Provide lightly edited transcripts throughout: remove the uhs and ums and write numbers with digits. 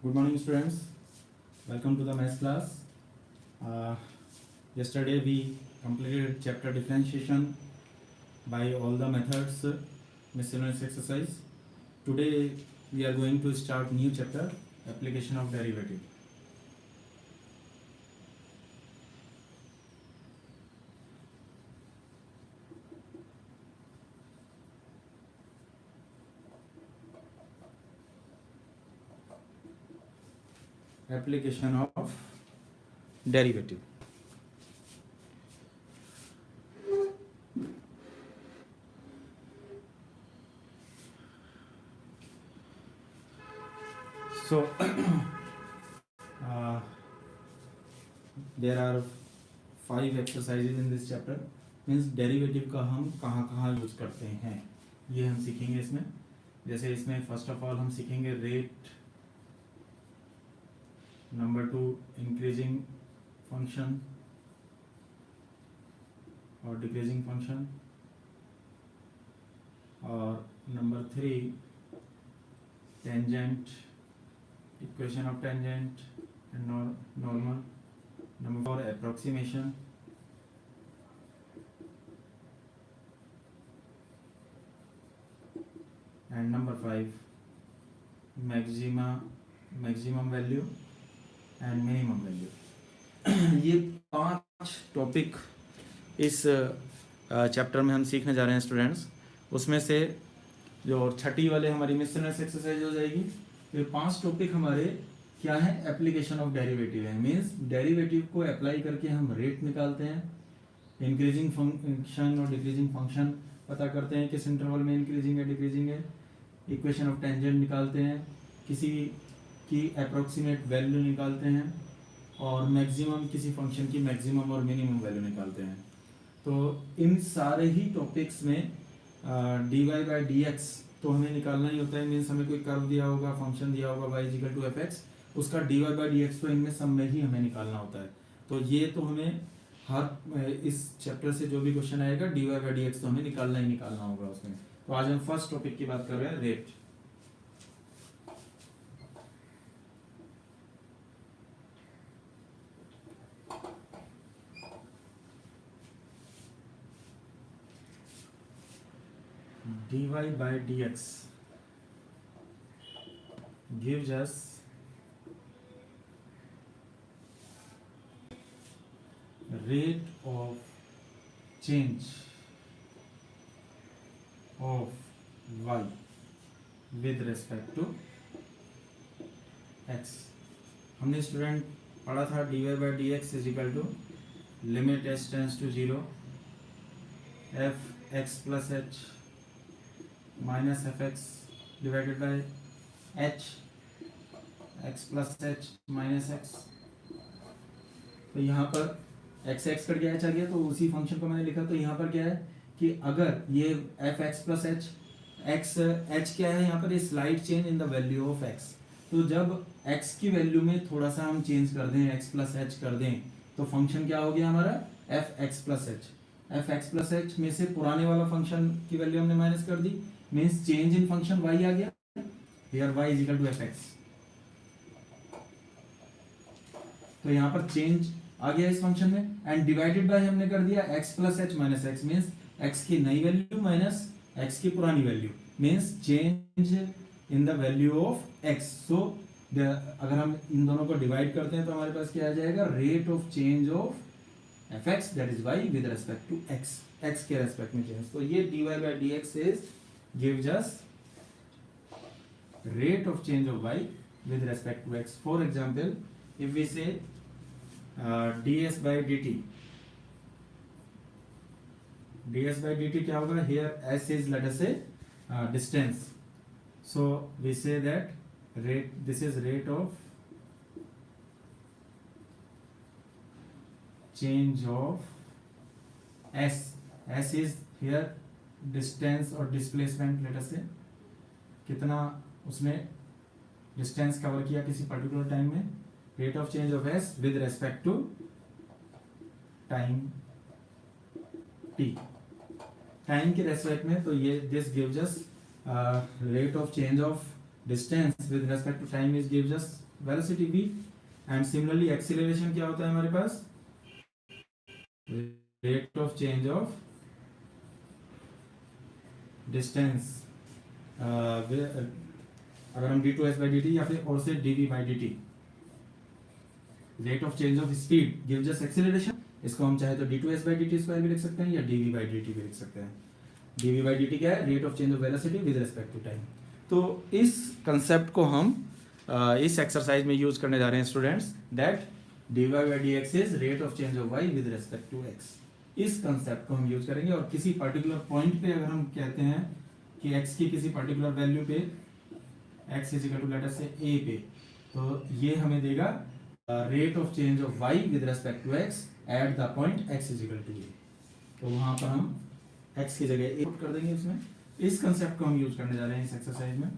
Good morning, students. Welcome to the maths class. Yesterday we completed chapter differentiation by all the methods, miscellaneous exercise. Today we are going to start new chapter, application of derivative. Application of derivative. So there are 5 exercises in this chapter. Means derivative का हम कहाँ कहाँ use करते हैं ये हम सीखेंगे इसमें. जैसे इसमें फर्स्ट ऑफ ऑल हम सीखेंगे रेट, नंबर 2 इंक्रीजिंग फंक्शन और डिक्रीजिंग फंक्शन, और number 3 tangent, equation of tangent and normal, number 4 approximation, and number 5 maximum value and minimum value. ये 5 टॉपिक इस चैप्टर में हम सीखने जा रहे हैं स्टूडेंट्स. उसमें से जो छठी वाले हमारी मिसलेनियस एक्सरसाइज हो जाएगी. ये 5 टॉपिक हमारे क्या है, एप्लीकेशन ऑफ डेरिवेटिव है. मीन्स डेरिवेटिव को अप्लाई करके हम रेट निकालते हैं, इंक्रीजिंग फंक्शन और डिक्रीजिंग फंक्शन पता करते हैं किस इंटरवल में इंक्रीजिंग है डिक्रीजिंग है, इक्वेशन ऑफ टेंजेंट निकालते हैं, किसी की अप्रोक्सीमेट वैल्यू निकालते हैं, और मैक्सिमम किसी फंक्शन की मैक्सिमम और मिनिमम वैल्यू निकालते हैं. तो इन सारे ही टॉपिक्स में dy बाई डी एक्स तो हमें निकालना ही होता है. मीन्स हमें कोई कर्व दिया होगा, फंक्शन दिया होगा y equal to F X, उसका dy बाई डी एक्स तो इनमें सब में ही हमें निकालना होता है. तो ये तो हमें हर इस चैप्टर से जो भी क्वेश्चन आएगा dy बाई डी एक्स तो हमें निकालना ही निकालना होगा उसमें. तो आज हम फर्स्ट टॉपिक की बात कर रहे हैं, rate. dy by dx gives us rate of change of y with respect to x. हमने स्टूडेंट पढ़ा था dy by dx is equal to limit s tends to 0 f x plus h minus F X divided by H X plus H minus X. तो यहाँ पर X X cut गया, H आ गया, तो उसी फंक्शन को मैंने लिखा. तो यहाँ पर क्या है कि अगर ये F x plus H x H क्या है यहाँ पर, ये slide change in the value of x. तो जब एक्स की वैल्यू में थोड़ा सा हम चेंज कर दें, एक्स प्लस एच कर दें, तो फंक्शन क्या हो गया हमारा, F x plus H. F x plus H में से पुराने वाला फंक्शन की वैल्यू हमने माइनस कर दी, means change in function y आ गया. Here y is equal to F X. तो यहाँ पर चेंज आ गया इस फंक्शन में, एंड डिवाइडेड बाय हमने कर दिया x plus H minus x, means x की नई वैल्यू माइनस x की पुरानी value, means change in the value of x. सो अगर हम इन दोनों को डिवाइड करते हैं तो हमारे पास क्या आ जाएगा, rate of change of F X that is y with respect to x, x के रेस्पेक्ट में चेंज. तो ये dy by dx is gives us rate of change of y with respect to x. For example, if we say ds by dt, ds by dt क्या होगा, here s is let us say distance. So we say that rate, this is rate of change of s. S is here distance और displacement, let us say कितना उसने distance cover किया किसी particular time में. Rate of change of S with respect to time T, टाइम के respect में. तो ये this gives us rate of change of distance with respect to time is gives us velocity v, and similarly acceleration क्या होता है हमारे पास, rate of change of distance, अगर हम d2s/dt या फिर और से dv/dt, rate of change of speed gives us acceleration, इसको हम चाहे तो d2s/dt² भी लिख सकते हैं या dv/dt भी लिख सकते हैं। dv/dt क्या है, rate of change of velocity with respect to time. तो इस कंसेप्ट को हम इस एक्सरसाइज में यूज करने जा रहे हैं students, that dy/dx is rate of change of y with respect to x। इस कंसेप्ट को हम यूज करेंगे, और किसी पर्टिकुलर पॉइंट पे अगर हम कहते हैं कि x की किसी पर्टिकुलर वैल्यू पे, x is equal to let us say a पे, तो ये हमें देगा rate of change of y with respect to x at the point x is equal to a। तो वहां पर हम x की जगह a पुट कर देंगे इसमें। इस कंसेप्ट को हम यूज करने जा रहे हैं इस एक्सरसाइज में।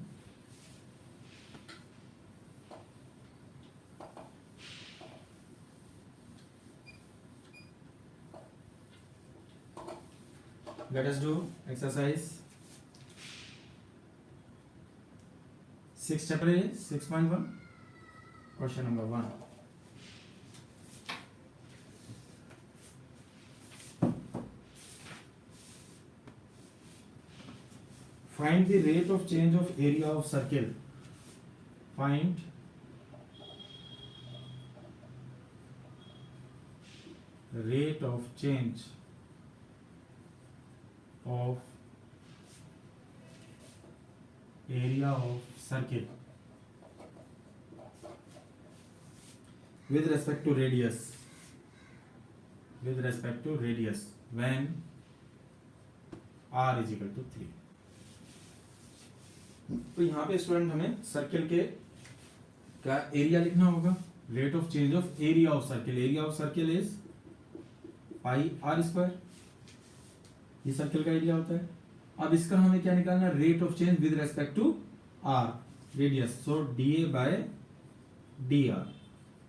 Let us do exercise 6 chapter A 6.1 question number 1. Find the rate of change of area of circle. Find rate of change of area of circle with respect to radius when r is equal to 3। तो यहाँ पे student हमें circle के क्या area लिखना होगा, rate of change of area of circle, area of circle is pi R square, ये circle का एरिया होता है। अब इसका हमें क्या निकालना है, rate of change with respect to R radius, so dA/dr,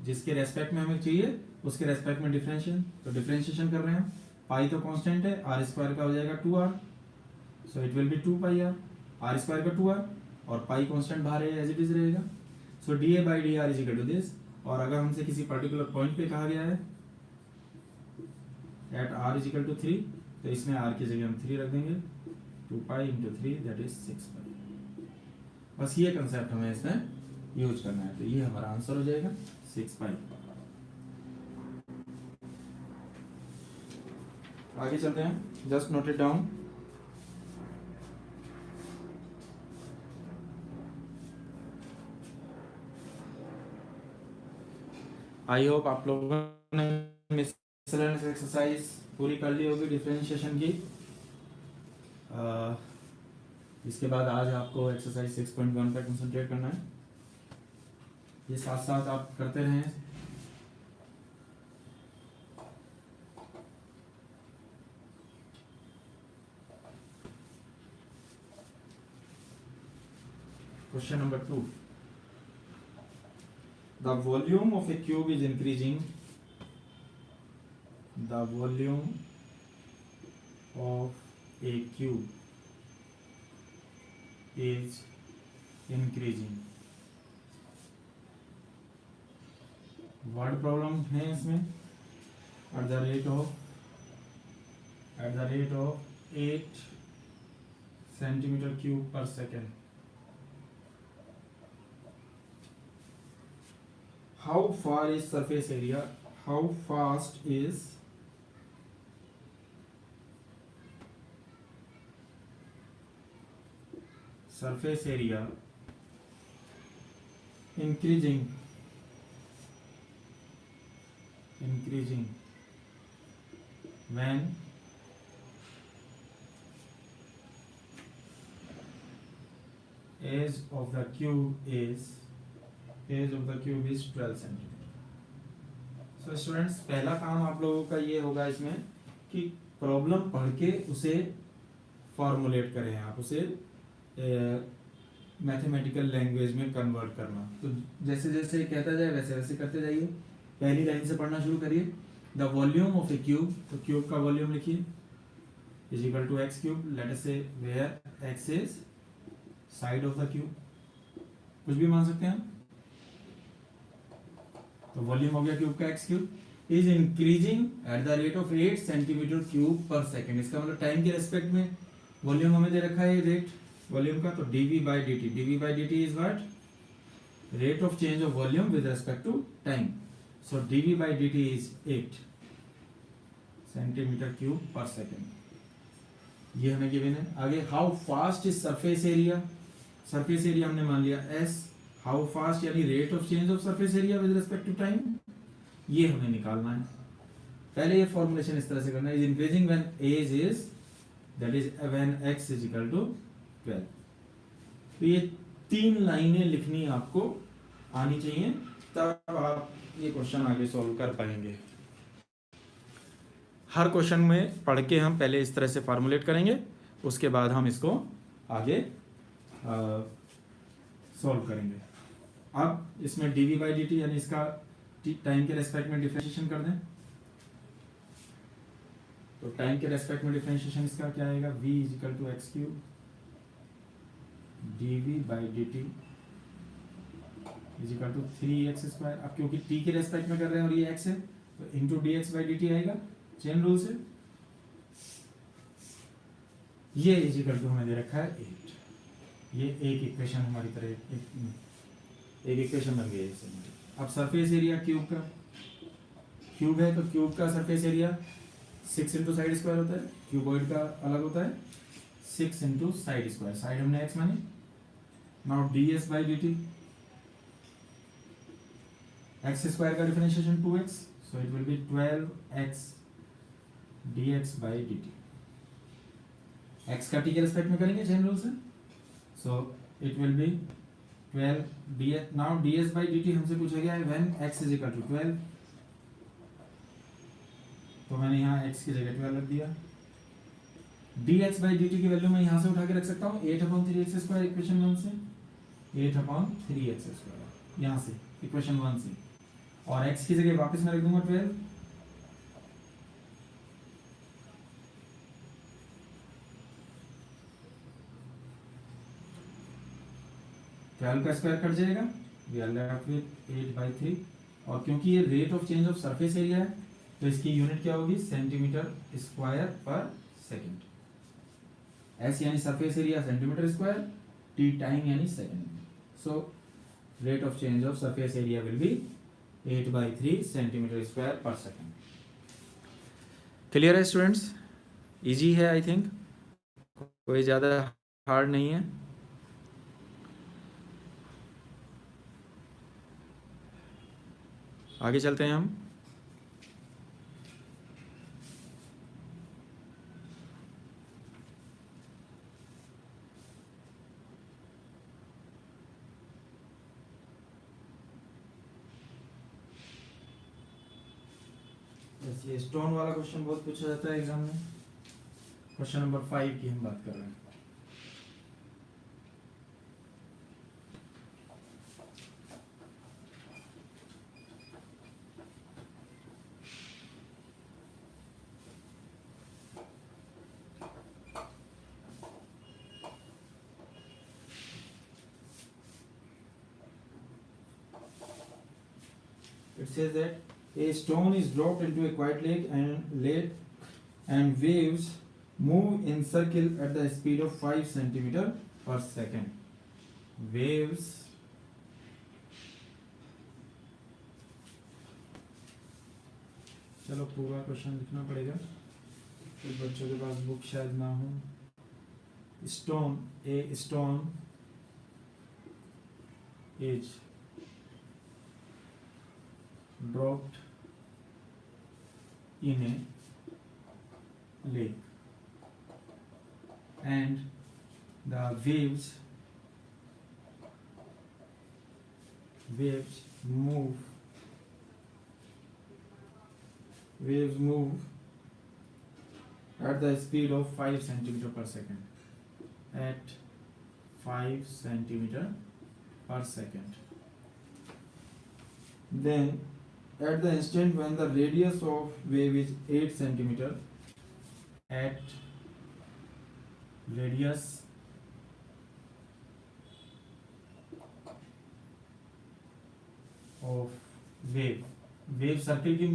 जिसके रेस्पेक्ट में हमें चाहिए उसके रेस्पेक्ट में डिफरेंशिएशन, तो डिफरेंशिएशन कर रहे हैं। पाई तो कांस्टेंट है, आर स्क्वायर का हो जाएगा 2r, so it will be 2πr, R square का 2r और पाई कांस्टेंट बाहर है एज इट इज रहेगा, so dA/dr is equal to this. और अगर हमसे किसी पर्टिकुलर पॉइंट पे कहा गया है at r is equal to 3, तो इसमें r की जगह हम 3 रख देंगे, 2π × 3 दैट इज 6π। बस ये कंसेप्ट हमें इसमें यूज करना है, तो ये हमारा आंसर हो जाएगा 6π। आगे चलते हैं, just note it down. I hope आप लोगों ने मिसलेनियस एक्सरसाइज पूरी कर ली होगी डिफरेंशिएशन की। इसके बाद आज आपको एक्सरसाइज 6.1 पर कंसंट्रेट करना है, ये साथ साथ आप करते रहें। Question number 2, the volume of a cube is increasing, the volume of a cube is increasing। Word problem है इसमें, at the rate of 8 centimeter cube per second। How far is surface area? How fast is surface area increasing when age of the cube is 12 centimetre. So students, पहला काम आप लोगों का ये होगा इसमें कि प्रॉब्लम पढ़ के उसे फॉर्मुलेट करें, आप उसे मैथमेटिकल लैंग्वेज में कन्वर्ट करना। तो जैसे जैसे कहता जाए वैसे वैसे करते जाइए। पहली लाइन से पढ़ना शुरू करिए, the volume of a cube, तो क्यूब का वॉल्यूम लिखिए, is equal to X cube, let us say where X is side of the cube, कुछ भी मान सकते हैं। तो वॉल्यूम हो गया क्यूब का x cube is increasing at the rate of 8 centimetre cube पर सेकेंड। इसका मतलब टाइम के रेस्पेक्ट में वॉल्यूम हमें दे रखा है रेट वॉल्यूम का, तो dv by dt is what, rate of change of volume with respect to time. So dv by dt is 8 centimeter cube per second. ये हमें गिवन है। आगे how fast is surface area, surface area हमने मान लिया s, how fast यानी rate of change of surface area with respect to time, ये हमें निकालना है। पहले ये फॉर्मुलेशन इस तरह से करना है, is increasing when edge is that is when x is equal to 12। तो ये 3 लाइनें लिखनी आपको आनी चाहिए, तब आप ये क्वेश्चन आगे सॉल्व कर पाएंगे। हर क्वेश्चन में पढ़ के हम पहले इस तरह से फॉर्मुलेट करेंगे, उसके बाद हम इसको आगे सॉल्व करेंगे। अब इसमें dv by dt यानी इसका टाइम के रेस्पेक्ट में डिफरेंशिएशन कर दें, तो टाइम के रेस्पेक्ट में डिफरेंशिएशन इसका क्या आएगा, v is equal to X cube dv by dt is equal to 3x square. अब क्योंकि t के रेस्पेक्ट में कर रहे हैं और ये x है, तो इंटू dx by dt आएगा चेन रूल से। ये इज इक्वल टू हमें दे रखा है 8। ये एक इक्वेशन हमारी तरह एक इक्वेशन बन गई है इससे। अब सरफेस एरिया क्यूब का, क्यूब है तो क्यूब का surface area 6 into side square होता है, क्यूबॉइड का अलग होता है 6 इंटू साइड स्क्वायर, साइड हमने x मानी। Now ds by dt, x square का differentiation 2x, so it will be 12x dx by dt। x का t के रेस्पेक्ट में करेंगे चेन रूल से, so it will be 12 ds। Now ds by dt हमसे पूछा गया है when x is equal to 12, तो मैंने यहाँ x की जगह 12 रख दिया। dx by dt की वैल्यू मैं यहाँ से उठा के रख सकता हूँ 8/3x स्क्वायर इक्वेशन 1 से, 8/3x स्क्वायर यहाँ से इक्वेशन 1 से, और x की जगह वापस मैं रख दूंगा 12। का स्क्वायर कट जाएगा, वी आर लेफ्ट विद 8/3, और क्योंकि ये rate of change of surface area है तो इसकी यूनिट क्या होगी, centimetre square per second. s यानी सरफेस एरिया सेंटीमीटर स्क्वायर, t टाइम यानी second. So rate of change of surface area will be 8/3 centimetre square per second. Clear है स्टूडेंट्स? इजी है आई थिंक, कोई ज़्यादा हार्ड नहीं है। आगे चलते हैं हम। ये स्टोन वाला क्वेश्चन बहुत पूछा जाता है एग्जाम में। क्वेश्चन नंबर 5 की हम बात कर रहे हैं। It says that a stone is dropped into a quiet lake and waves move in circle at the speed of 5 centimeter per second. Waves चलो पूरा क्वेश्चन लिखना पड़ेगा, कुछ बच्चों के पास बुक शायद ना हो। A stone is dropped in a lake and the waves move at the speed of 5 centimeter per second, at 5 centimeter per second. Then at the instant when the radius of wave is 8 centimeter, at radius of wave, wave circle की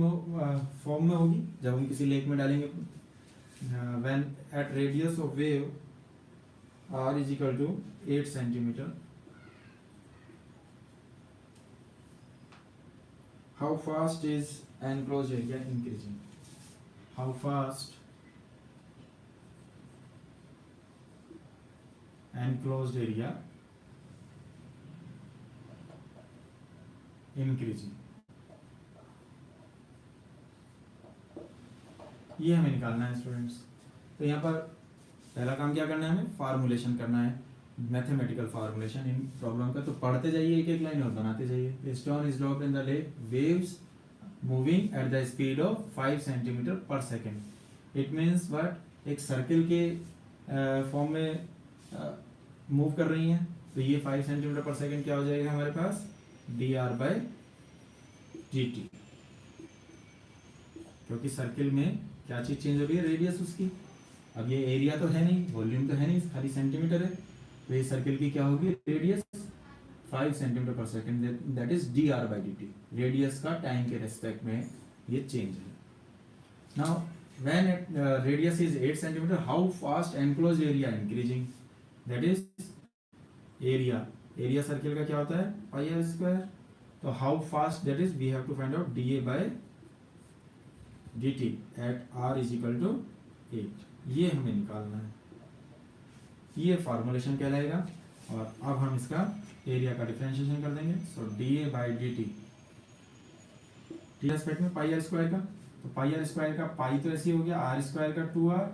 form में होगी जब हम किसी lake में डालेंगे। When at radius of wave r is equal to 8 centimetre, how fast is enclose area increasing, how fast enclosed area increasing, ये हमें निकालना है स्टूडेंट्स। तो यहाँ पर पहला काम क्या करना है, हमें फार्मूलेशन करना है, मैथमेटिकल फार्मूलेशन इन प्रॉब्लम का। तो पढ़ते जाइए, एक एक लाइन और बनाते जाइए। Stone is dropped in the lake, waves moving at the speed of 5 centimetre per second. It means what, एक सर्किल के फॉर्म में मूव कर रही हैं, तो ये 5 सेंटीमीटर पर सेकेंड क्या हो जाएगा हमारे पास, dr/dt, क्योंकि सर्किल में क्या चीज चेंज हो रही है, रेडियस उसकी। अब ये एरिया तो है नहीं, वॉल्यूम तो है नहीं, खाली सेंटीमीटर है, तो ये सर्किल की क्या होगी, radius 5 centimetre per second, that is dr/dt। Radius का टाइम के रेस्पेक्ट में ये चेंज है। Now when radius is 8 centimetre, how fast enclosed area increasing, that is area, area circle का क्या होता है, पाई आर स्क्वायर। तो how fast, that is we have to find out dA/dt at r is equal to 8, ये हमें निकालना है, ये फॉर्मूलेशन कहलाएगा। और अब हम इसका एरिया का डिफरेंशिएशन कर देंगे। सो dA/dt टी एस्पेक्ट में पाई आर स्क्वायर का, तो पाई आर स्क्वायर का पाई तो ऐसे ही हो गया, आर स्क्वायर का 2r,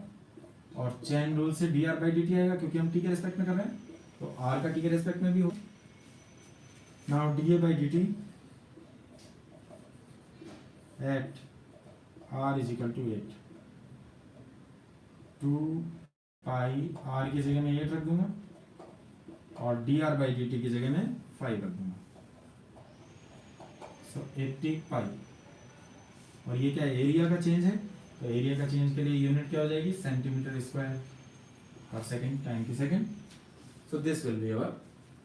और चेन रूल से dr/dt आएगा क्योंकि हम टी के रेस्पेक्ट में कर रहे हैं, तो r का टी के रेस्पेक्ट में भी हो। Now dA/dt at r is equal to 8, 2 pi r की जगह में 8 रख दूंगा और dr/dt की जगह में 5 रख दूंगा। सो 80 पाई, और ये क्या है, एरिया का चेंज है, तो एरिया का चेंज के लिए यूनिट क्या हो जाएगी, सेंटीमीटर स्क्वायर पर सेकेंड, टाइम की second. So this will be our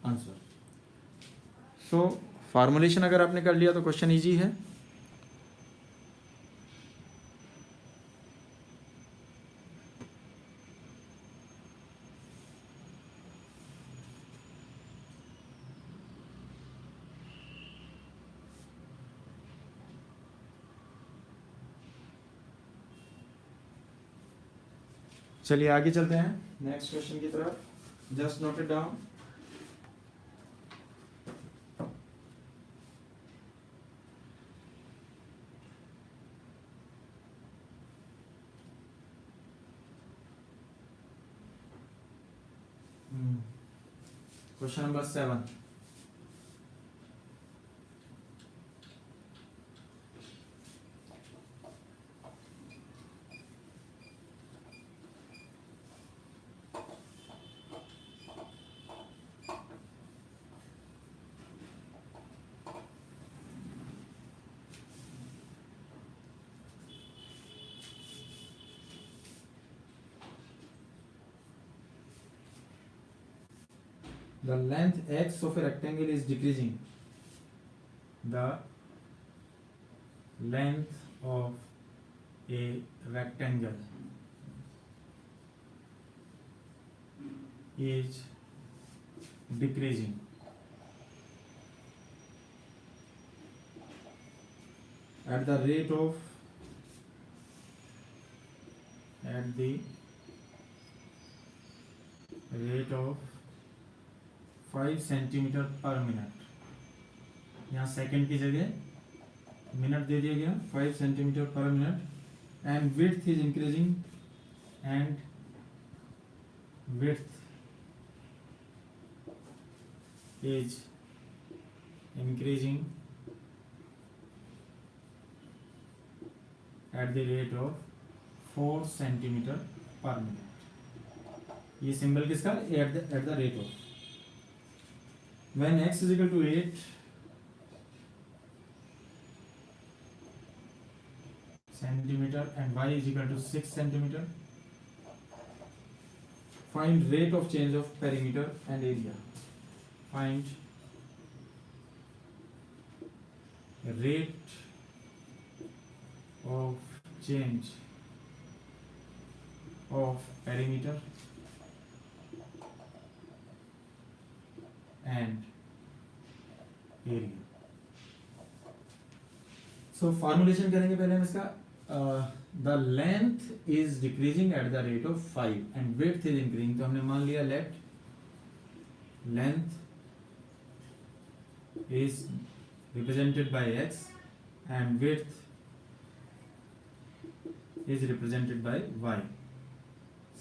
answer. So formulation अगर आपने कर लिया तो क्वेश्चन इजी है। चलिए आगे चलते हैं नेक्स्ट क्वेश्चन की तरफ, just note it down. Question number 7, the length x of a rectangle is decreasing, the length of a rectangle is decreasing at the rate of 5 centimetre पर मिनट, यहाँ second की जगह मिनट दे दिया गया, 5 centimetre पर minute, and width is increasing, and width is increasing at the rate of 4 centimetre पर minute. ये symbol किसका, at the rate of, when x is equal to 8 centimeter and y is equal to 6 centimeter, find rate of change of perimeter and area, find rate of change of perimeter and area. So formulation करेंगे पहले हम इसका. The length is decreasing at the rate of 5 and width is increasing. तो हमने मान लिया let length is represented by x and width is represented by y,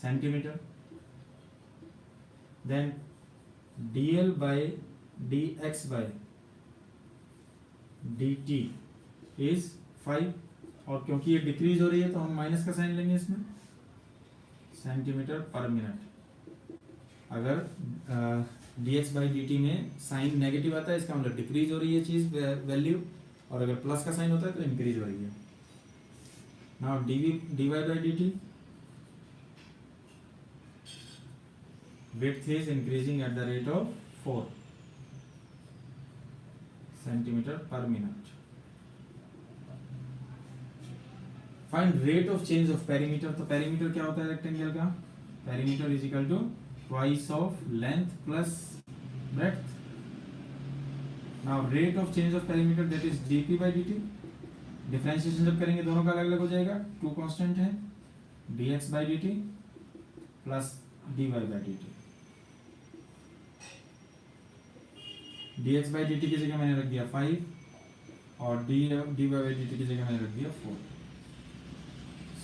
centimeter. Then dl by dx by dt is 5 और क्योंकि ये decrease हो रही है तो हम माइनस का साइन लेंगे इसमें, सेंटीमीटर पर मिनट. अगर dx by dt में साइन नेगेटिव आता है इसका मतलब डिक्रीज हो रही है चीज वैल्यू, और अगर प्लस का साइन होता है तो इंक्रीज हो रही है. Now dy by dt, width is increasing at the rate of 4 centimeter per minute. Find rate of change of perimeter. तो perimeter क्या होता है रेक्टेंगल का? Perimeter is equal to twice of length plus breadth. Now rate of change of perimeter, that is dp by dt. Differentiation जब करेंगे दोनों का अलग अलग हो जाएगा. टू कांस्टेंट है, dx by dt plus dy by dt. dx by dt की जगह मैंने रख दिया 5 और dy by dt की जगह मैंने रख दिया 4.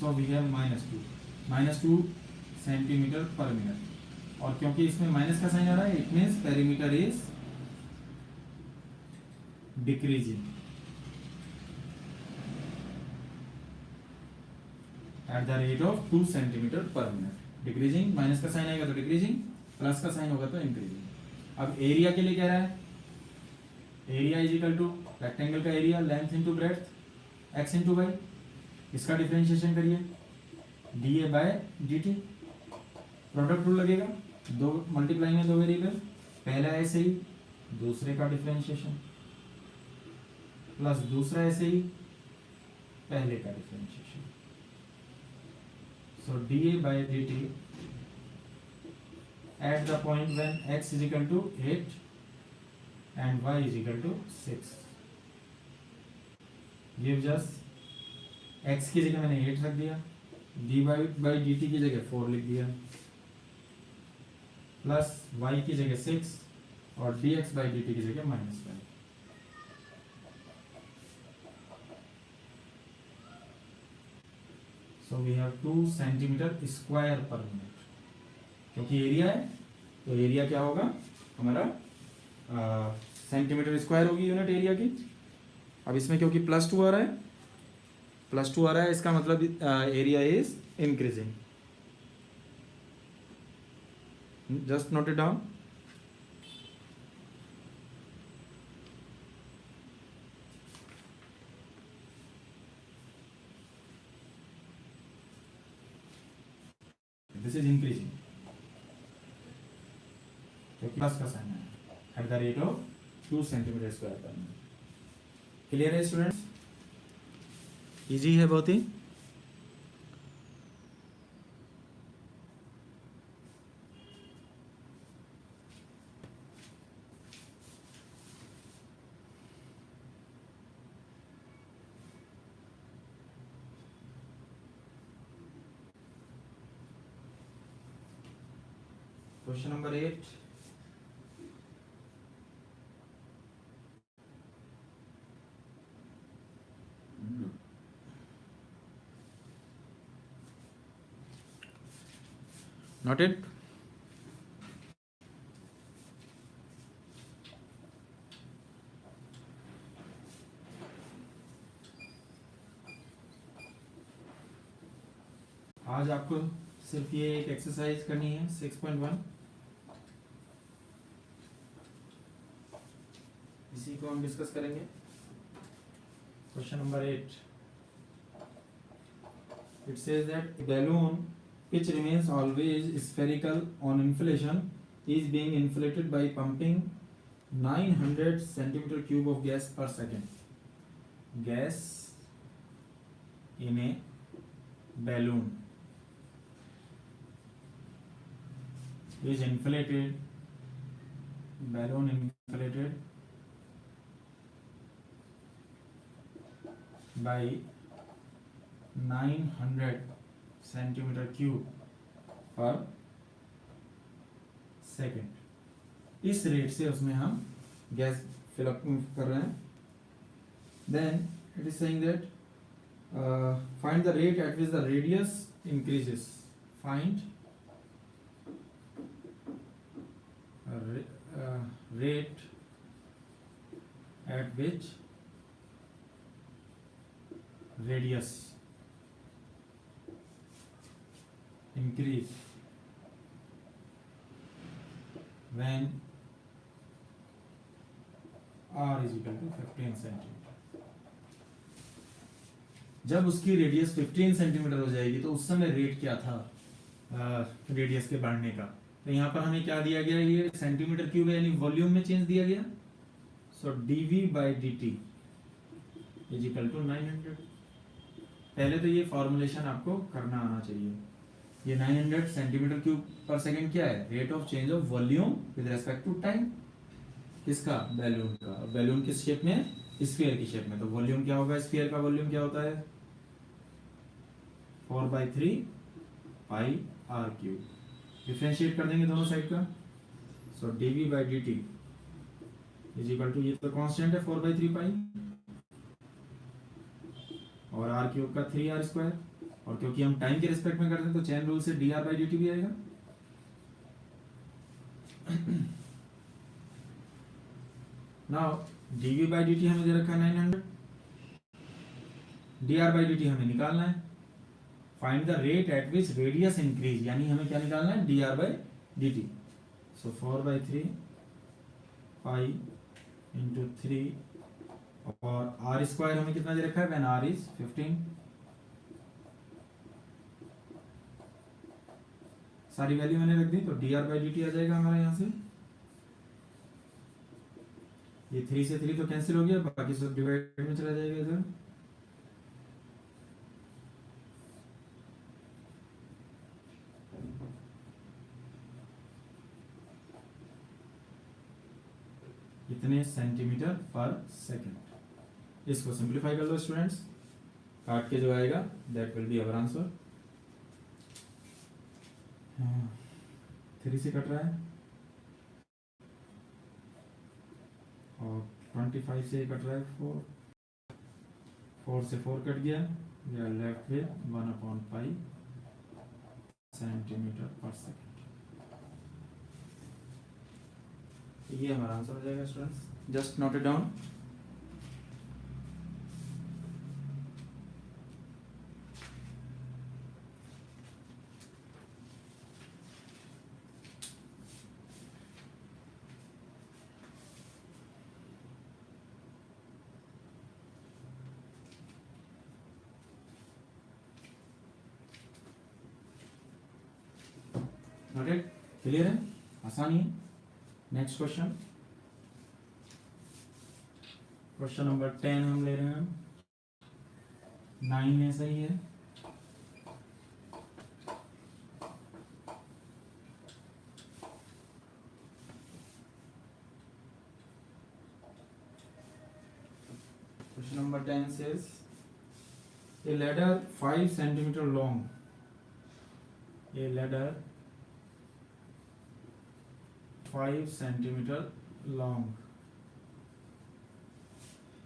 So we have -2 सेंटीमीटर पर मिनट. और क्योंकि इसमें माइनस का साइन आ रहा है, it means perimeter is decreasing at the rate of 2 centimetre पर मिनट. डिक्रीजिंग, माइनस का साइन आएगा तो डिक्रीजिंग, प्लस का साइन होगा तो इंक्रीजिंग. अब एरिया के लिए कह रहा है, area is equal to rectangle का area length into breadth X into Y. इसका डिफरेंशिएशन करिए D A by D T. Product rule लगेगा, दो मल्टीप्लाई में दो वेरिएबल, पहला ऐसे ही दूसरे का डिफरेंशिएशन प्लस दूसरा ऐसे ही पहले का differentiation. So d A by D t at the point when x is equal to 8 and y is equal to 6 gives us x की जगह मैंने 8 रख दिया, dy by dt की जगह 4 लिख दिया, प्लस y की जगह 6 और dx by dt की जगह -5. So we have 2 centimetre square पर मिनट. क्योंकि एरिया है तो एरिया क्या होगा हमारा, सेंटीमीटर स्क्वायर होगी यूनिट एरिया की. अब इसमें क्योंकि +2 आ रहा है, इसका मतलब area is increasing. Just note it down. This is increasing क्योंकि प्लस का साइन है at the rate of 2 centimetre square पर मिनट. क्लियर है स्टूडेंट्स? इजी है बहुत ही. Question number 8. Noted? आज आपको सिर्फ ये एक एक्सरसाइज करनी है 6.1. इसी को हम डिस्कस करेंगे. Question number 8. It says that a balloon which remains always spherical on inflation is being inflated by pumping 900 centimeter cube of gas per second. gas in a balloon is inflated, balloon inflated by 900 centimeter cube per second, इस rate से उसमें हम gas fill up कर रहे हैं. Then it is saying that find the rate at which the radius increases. Find rate at which radius increase when r is equal to 15 centimetre. जब उसकी radius 15 centimetre हो जाएगी तो उस समय रेट क्या था रेडियस के बढ़ने का. तो यहाँ पर हमें क्या दिया गया, ये सेंटीमीटर क्यूब है यानी वॉल्यूम में चेंज दिया गया. So dv by dt is equal to 900. पहले तो ये फॉर्मुलेशन आपको करना आना चाहिए. ये 900 सेंटीमीटर क्यूब पर सेकंड क्या है, rate of change of volume with respect to time. किसका, बैलून का. बैलून किस शेप में, स्फीयर की शेप में. तो वॉल्यूम क्या होगा, स्फीयर का वॉल्यूम क्या होता है 4/3 पाई r क्यूब. डिफरेंशिएट कर देंगे दोनों साइड का. So dv by dt is equal to, ये तो कांस्टेंट है 4/3 पाई और r क्यूब का 3r स्क्वायर. और क्योंकि हम टाइम के रिस्पेक्ट में करते हैं तो चेन रूल से dr बाई dt भी आएगा. नाउ dv बाई dt हमें दे रखा है 900, dr बाई dt हमें निकालना है. Find the rate at which radius increase, यानी हमें क्या निकालना है, dr by dt. So 4/3 pi into 3 और r स्क्वायर हमें कितना दे रखा है, व्हेन r इज 15. सारी वैल्यू मैंने रख दी तो dr बाई dt आ जाएगा हमारा यहाँ से. ये 3 से 3 तो कैंसिल हो गया, बाकी सब डिवाइड में चला जाएगा इधर. इतने सेंटीमीटर पर सेकंड. इसको सिंप्लीफाई कर लो स्टूडेंट्स, काट के जो आएगा that will be our answer. 3 से कट रहा है और 25 से कट रहा है 4 से 4 कट गया. वी आर लेफ्ट विद 1/पाई सेंटीमीटर पर सेकंड. ये हमारा आंसर हो जाएगा students. Just note it down. Noted, clear है, आसानी है. नेक्स्ट क्वेश्चन, क्वेश्चन नंबर 10 हम ले रहे हैं. 9 में सही है. Question number 10 says a ladder 5 centimeter long, a ladder 5 centimeter long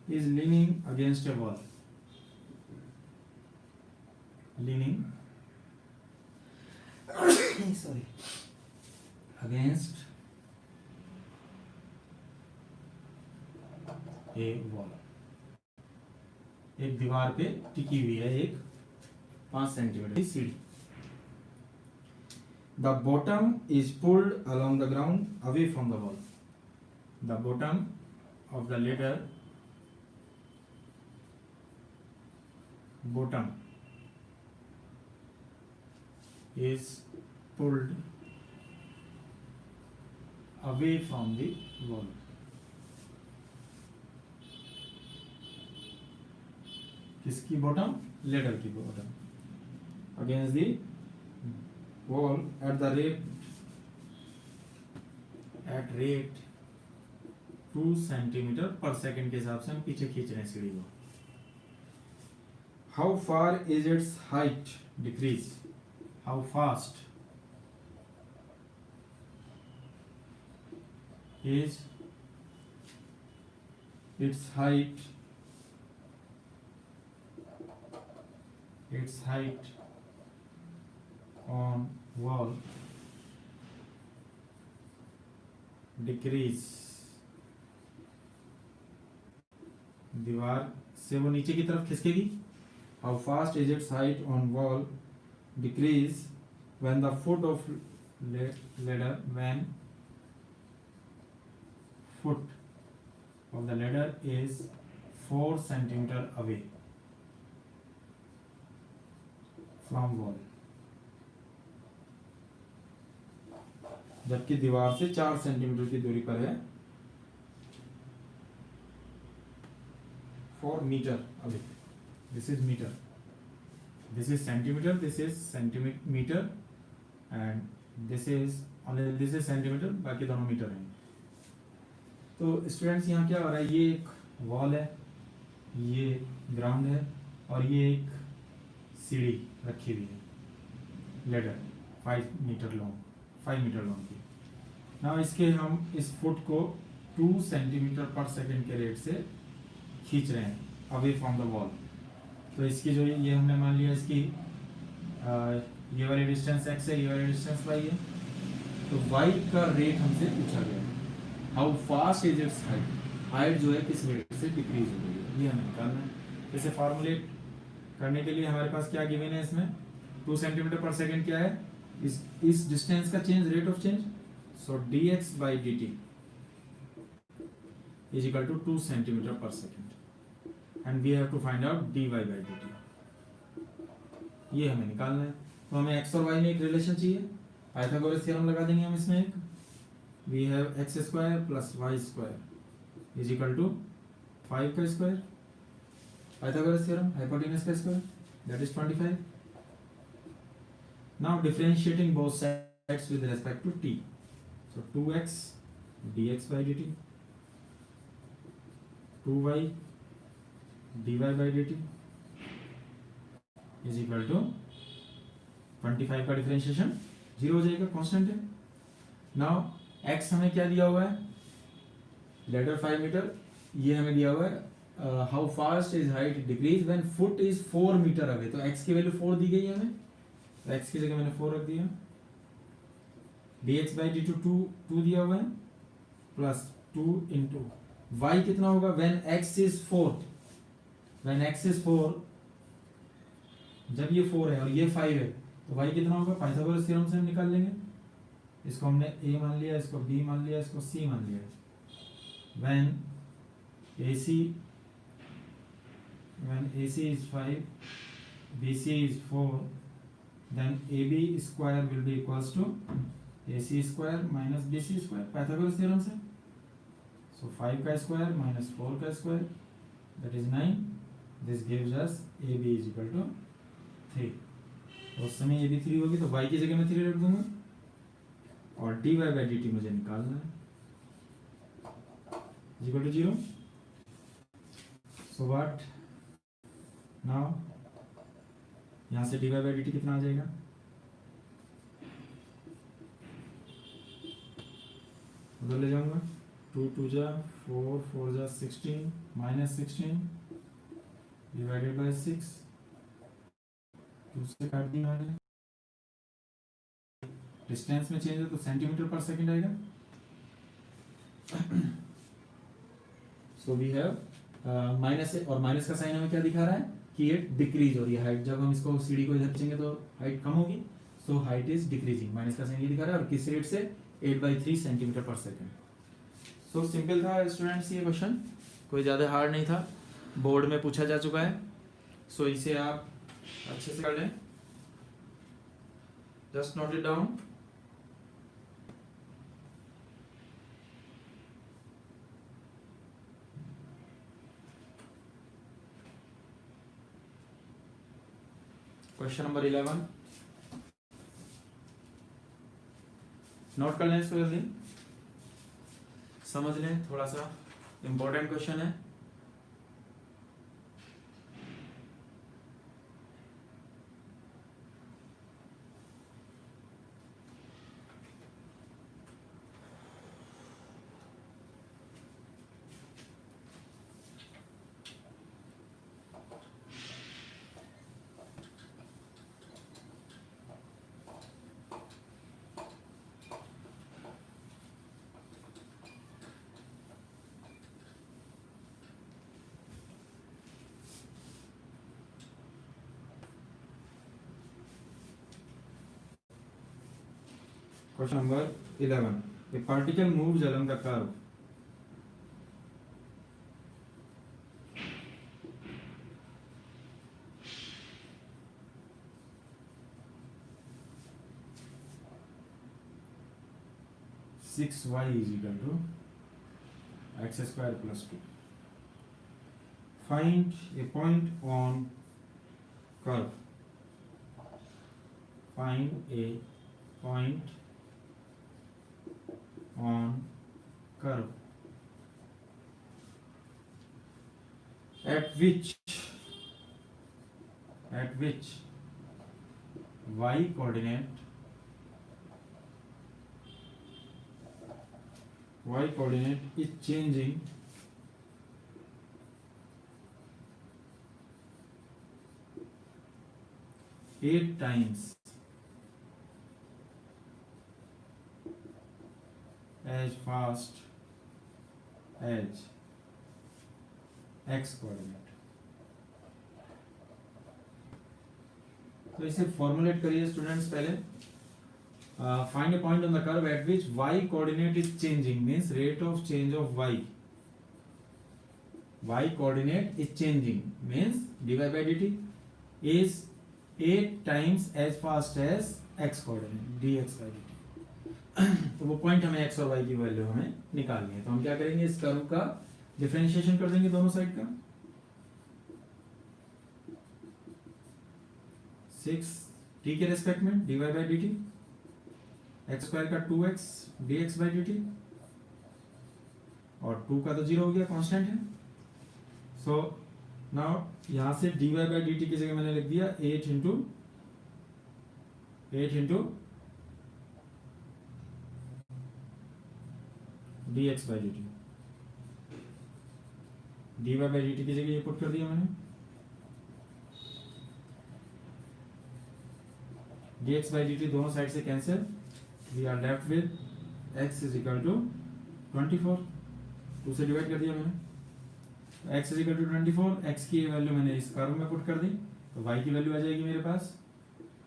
is leaning against a wall. Leaning sorry against a wall. एक दीवार पे टिकी हुई है एक 5 सेंटीमीटर की सीढ़ी. The bottom is pulled along the ground away from the wall. The bottom of the ladder, bottom is pulled away from the wall. किसकी बॉटम, लेडर की bottom, against the wall at rate 2 centimetre per second के हिसाब से हम पीछे खींच रहे हैं सीढ़ी को. How far is it's height decrease, how fast is its height on wall decrease, दीवार से वो नीचे की तरफ खिसकेगी. How fast is its height on wall decrease when the foot of ladder, when foot of the ladder is 4 centimeter away from wall, जबकि दीवार से 4 centimetre की दूरी पर है. 4 meter away. This is meter. This is centimeter. This is centimeter, and this is centimeter. बाकी दोनों metre हैं. तो स्टूडेंट्स यहाँ क्या हो रहा है, ये एक वॉल है, ये ग्राउंड है, और ये एक सीढ़ी रखी हुई है, लेडर 5 मीटर लॉन्ग की. ना इसके हम इस फुट को 2 सेंटीमीटर पर सेकेंड के रेट से खींच रहे हैं अवे फ्रॉम द वॉल. तो इसकी जो ये हमने मान लिया इसकी ये वाली डिस्टेंस x है, ये वाली डिस्टेंस y है. तो y का रेट हमसे पूछा गया, how fast is it's height, height जो है किस रेट से डिक्रीज हो रही है, ये हमें निकालना है. इसे फॉर्मुलेट करने के लिए हमारे पास क्या गिवन है, इसमें 2 सेंटीमीटर पर सेकेंड क्या है, इस डिस्टेंस का change, rate of change. So dx by dt is equal to 2 centimetre per second and we have to find out dy by dt. ये हमें निकालना है. तो हमें x और y में एक रिलेशन चाहिए. पाइथागोरस थ्योरम लगा देंगे हम इसमें एक. We have x square plus y square is equal to 5 का स्क्वायर, पाइथागोरस थ्योरम, हाइपोटेनस का square, that is 25. Now differentiating both sides with respect to t. So 2x dx by dt, 2y dy by dt is equal to 25 का differentiation 0 हो जाएगा, constant है. Now x हमें क्या दिया हुआ है, लेडर 5 मीटर, ये हमें दिया हुआ है how fast is height decrease when foot is 4 metre away. तो x की वैल्यू 4 दी गई है हमें, तो x की जगह मैंने 4 रख दिया. dx by dt 2 दिया हुआ है, प्लस 2 इंटू y कितना होगा, when x is 4, when x is 4, जब ये 4 है और ये 5 है, तो y कितना होगा, पाइथागोरस थ्योरम से हम निकाल लेंगे. इसको हमने a मान लिया, इसको b मान लिया, इसको c मान लिया. when AC is 5, BC is 4, then AB square will be equals to AC square minus BC square, Pythagoras theorem से. so 5 का स्क्वायर minus 4 का square, that is 9. this gives us AB is equal to 3. उस समय AB 3 होगी, तो y की जगह मैं 3 रख दूंगा, और dy by dt मुझे निकालना है, is equal to 0. so what now, यहाँ से dy by dt कितना आ जाएगा, उधर ले जाऊंगा, 2 2 जा 4 4 जा 16 माइनस 16 डिवाइडेड बाय 6, 2 से काट दिया मैंने. डिस्टेंस में चेंज है तो सेंटीमीटर पर सेकंड आएगा. सो वी हैव माइनस, और माइनस का साइन हमें क्या दिखा रहा है कि ये डिक्रीज हो रही है हाइट. जब हम इसको सीढ़ी को इधर खींचेंगे तो हाइट कम होगी, so height is decreasing. Minus का साइन ये दिखा रहा है, और किस रेट से, 8/3 centimetre per second. So simple था स्टूडेंट्स, ये क्वेश्चन कोई ज़्यादा हार्ड नहीं था, बोर्ड में पूछा जा चुका है. सो इसे आप अच्छे से कर लें, just note it down. Question number 11 note कर लें इसको, जल्दी समझ लें, थोड़ा सा इंपॉर्टेंट क्वेश्चन है। Question number 11. A particle moves along the curve. Six y is equal to x square plus 2. Find a point on curve. Find a point on curve at which y coordinate is changing 8 times as fast as x coordinate. तो इसे formulate करिए students पहले। Find A point on the curve at which y coordinate is changing, means rate of change of y coordinate is changing means dy by dt is 8 times as fast as x coordinate dx by dt। तो वो point हमें x और y की value हमें निकालनी है। तो हम क्या करेंगे, इस कर्व का डिफरेंशिएशन कर देंगे दोनों साइड का। 6 t के रेस्पेक्ट में dy by dt, x square का 2x dx by dt, और 2 का तो 0 हो गया, कांस्टेंट है। सो नाउ यहां से dy by dt की जगह मैंने लिख दिया 8 into dx by dt। dy by dt की जगह ये पुट कर दिया मैंने। dx by dt दोनों साइड से cancel, we are left with x is equal to 24। 2 से डिवाइड कर दिया मैंने। x is equal to 24, x की वैल्यू मैंने इस कर्व में पुट कर दी, तो y की वैल्यू आ जाएगी मेरे पास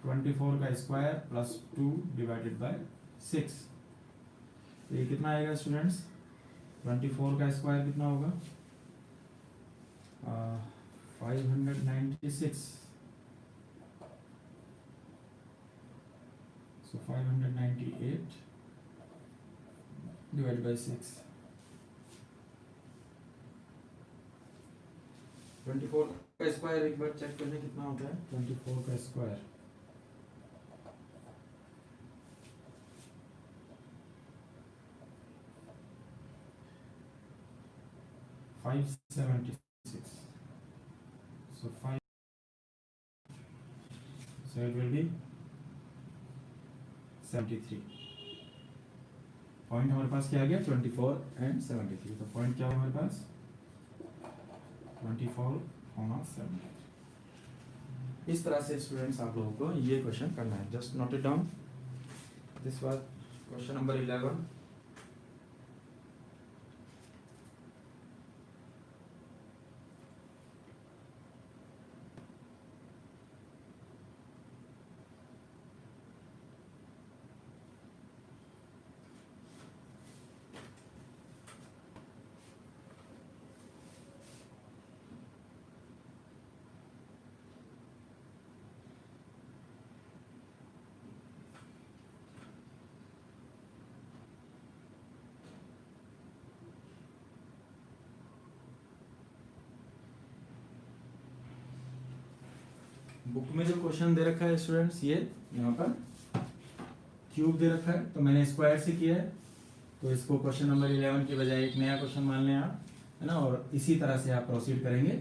24 का स्क्वायर प्लस 2 डिवाइडेड बाय 6। तो ये कितना आएगा स्टूडेंट्स, 24 का स्क्वायर कितना होगा, 596। सो 598 डिवाइडेड बाय 6। 24 का स्क्वायर एक बार चेक करने कितना होता है, 24 का square 576. So 5. So it will be 73. Point हमारे पास क्या आ गया, 24 एंड 73। तो पॉइंट क्या हुआ हमारे पास, 24 और 73। इस तरह से स्टूडेंट्स आप लोगों को ये क्वेश्चन करना है। Just note it down. This was question number 11। Book में जो क्वेश्चन दे रखा है स्टूडेंट्स, ये यहाँ पर क्यूब दे रखा है, तो मैंने स्क्वायर से किया है, तो इसको क्वेश्चन नंबर 11 के बजाय एक नया क्वेश्चन मान लें आप, है ना। और इसी तरह से आप प्रोसीड करेंगे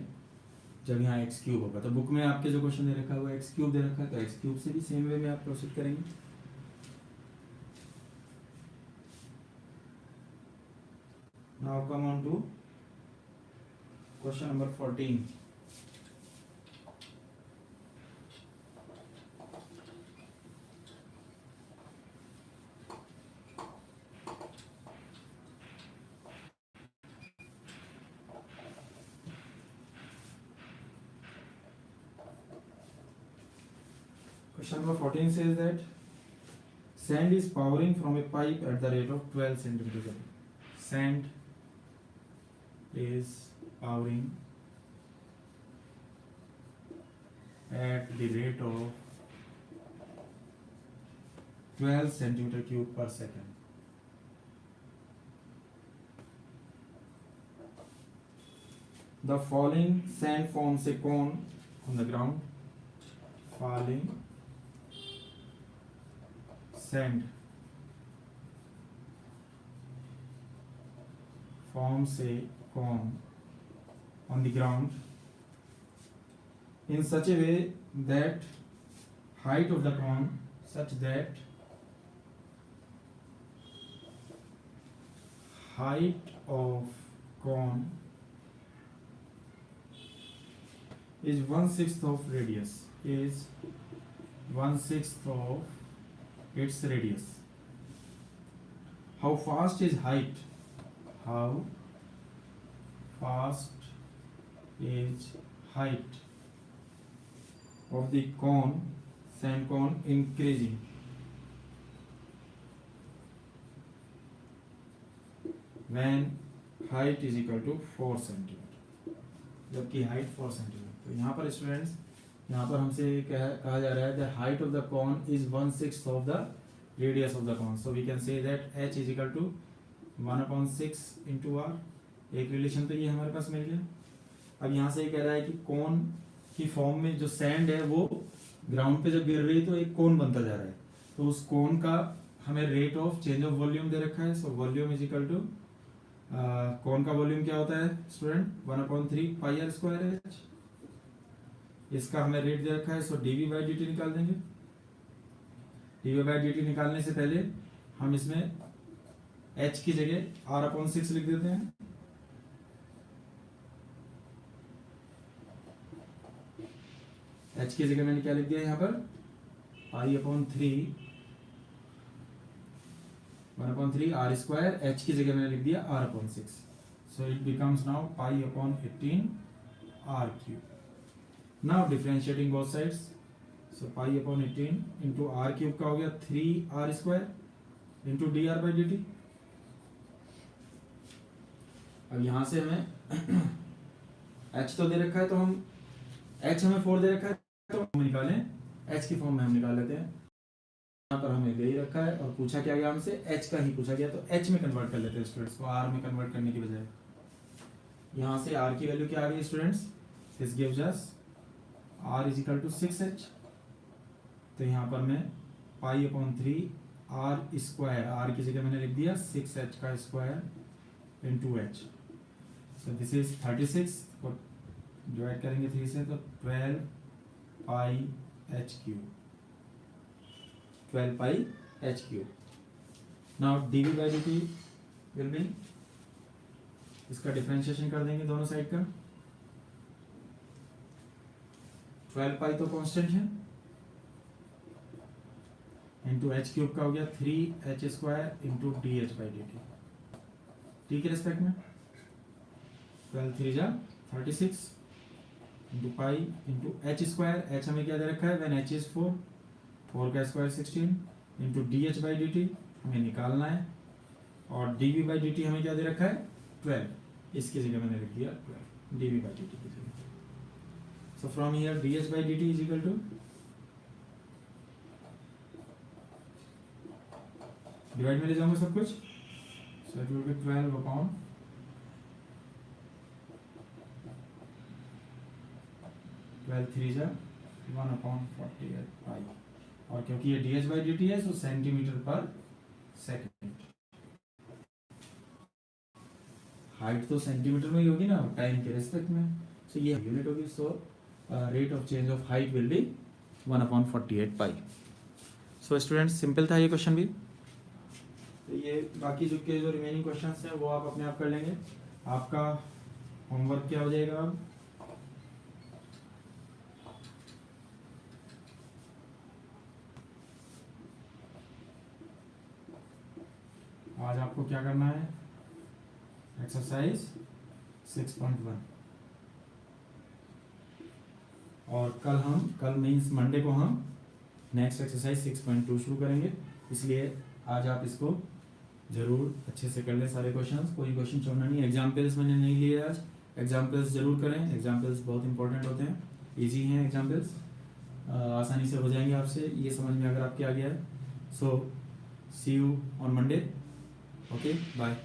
जब यहाँ एक्स क्यूब होगा। तो बुक में आपके जो क्वेश्चन दे रखा है वो एक्स क्यूब दे रखा है, तो एक्स क्यूब से भी सेम वे में आप प्रोसीड करेंगे। Now come on to question number 14। Question number 14 says that sand is pouring from a pipe at the rate of 12 centimeter. Sand is pouring at the rate of 12 centimeter cube per second. The falling sand forms a cone on the ground. Falling sand forms a cone on the ground in such a way that height of the cone is 1/6 of radius, is 1/6 of its radius. How fast is height? How fast is height of the cone, sand cone, increasing? When height is equal to 4 centimetre, जबकि height 4 centimetre. तो यहाँ पर students, यहाँ पर हमसे कहा जा रहा है the height of the cone is 1/6 of the radius of the cone, so we can say that h is equal to 1/6 into r. एक रिलेशन तो ये हमारे पास मिल गया। अब यहाँ से ये कह रहा है कि कॉन की फॉर्म में जो सैंड है वो ग्राउंड पे जब गिर रही है तो एक कोन बनता जा रहा है, तो उस कोन का हमें rate of change of volume दे रखा है। So volume is equal to, cone का वॉल्यूम क्या होता है student, 1/3 pi R square H. इसका हमें रेट दे रखा है, so DV by D T निकाल देंगे। डीवी बाई डी टी निकालने से पहले हम इसमें एच की जगह r/6 लिख देते हैं। एच की जगह मैंने क्या लिख दिया यहाँ पर, पाई/3 1/3 r स्क्वायर, एच की जगह मैंने लिख दिया r/6, so it becomes now पाई/18 r cube. Now differentiating both sides, so पाई/18 इंटू r क्यूब का हो गया 3r square into dr by dt। अब यहां से हमें h तो दे रखा है, तो हम h हमें 4 दे रखा है, तो हम निकालें h की फॉर्म में हम निकाल लेते हैं। यहाँ पर हमें दे ही रखा है और पूछा क्या गया हमसे, h का ही पूछा गया, तो h में कन्वर्ट कर लेते हैं स्टूडेंट्स को, r में कन्वर्ट करने की बजाय। यहाँ से r की वैल्यू क्या आ गई students, this gives us r is equal to 6h। तो यहाँ पर मैं पाई/3 r स्क्वायर, r की जगह मैंने लिख दिया 6h का square into h, so this is 36 को डिवाइड करेंगे 3 से, तो 12 पाई h cube, 12 pi h cube. Now dv by dt will be, इसका डिफरेंशिएशन कर देंगे दोनों साइड का। 12 पाई तो कांस्टेंट है, इंटू h क्यूब का हो गया 3h square into dh by dt, t के रेस्पेक्ट में 12 3 जा 36 into pi into h square, h हमें क्या दे रखा है, व्हेन h इज 4 का square 16 into dh by dt हमें निकालना है, और dv बाई dt हमें क्या दे रखा है 12, इसकी जगह मैंने लिख दिया 12 dv बाई dt की जगह। So from here dh by dt is equal to, divide में ले जाऊंगा सब कुछ, so it will be 12 upon 12 3 जा 1/48 पाई, और क्योंकि ये dh/dt है, सो सेंटीमीटर पर सेकेंड। हाइट तो सेंटीमीटर में ही होगी ना, टाइम के रेस्पेक्ट में, सो ये यूनिट होगी। सो rate of change of height will be 1/48 pi. So students, simple था ये क्वेश्चन भी। तो ये बाकी जो रिमेनिंग क्वेश्चंस हैं वो आप अपने आप कर लेंगे। आपका होमवर्क क्या हो जाएगा अब, आज आपको क्या करना है, एक्सरसाइज 6.1, और कल मीन्स मंडे को हम नेक्स्ट एक्सरसाइज 6.2 शुरू करेंगे। इसलिए आज आप इसको जरूर अच्छे से कर लें सारे क्वेश्चंस, कोई क्वेश्चन छोड़ना नहीं। एग्जाम्पल्स मैंने नहीं लिए आज, एग्जाम्पल्स जरूर करें, एग्जाम्पल्स बहुत इंपॉर्टेंट होते हैं, इजी हैं एग्जाम्पल्स, आसानी से हो जाएंगे आपसे, ये समझ में अगर आपके आ गया है। So see you on Monday, okay bye.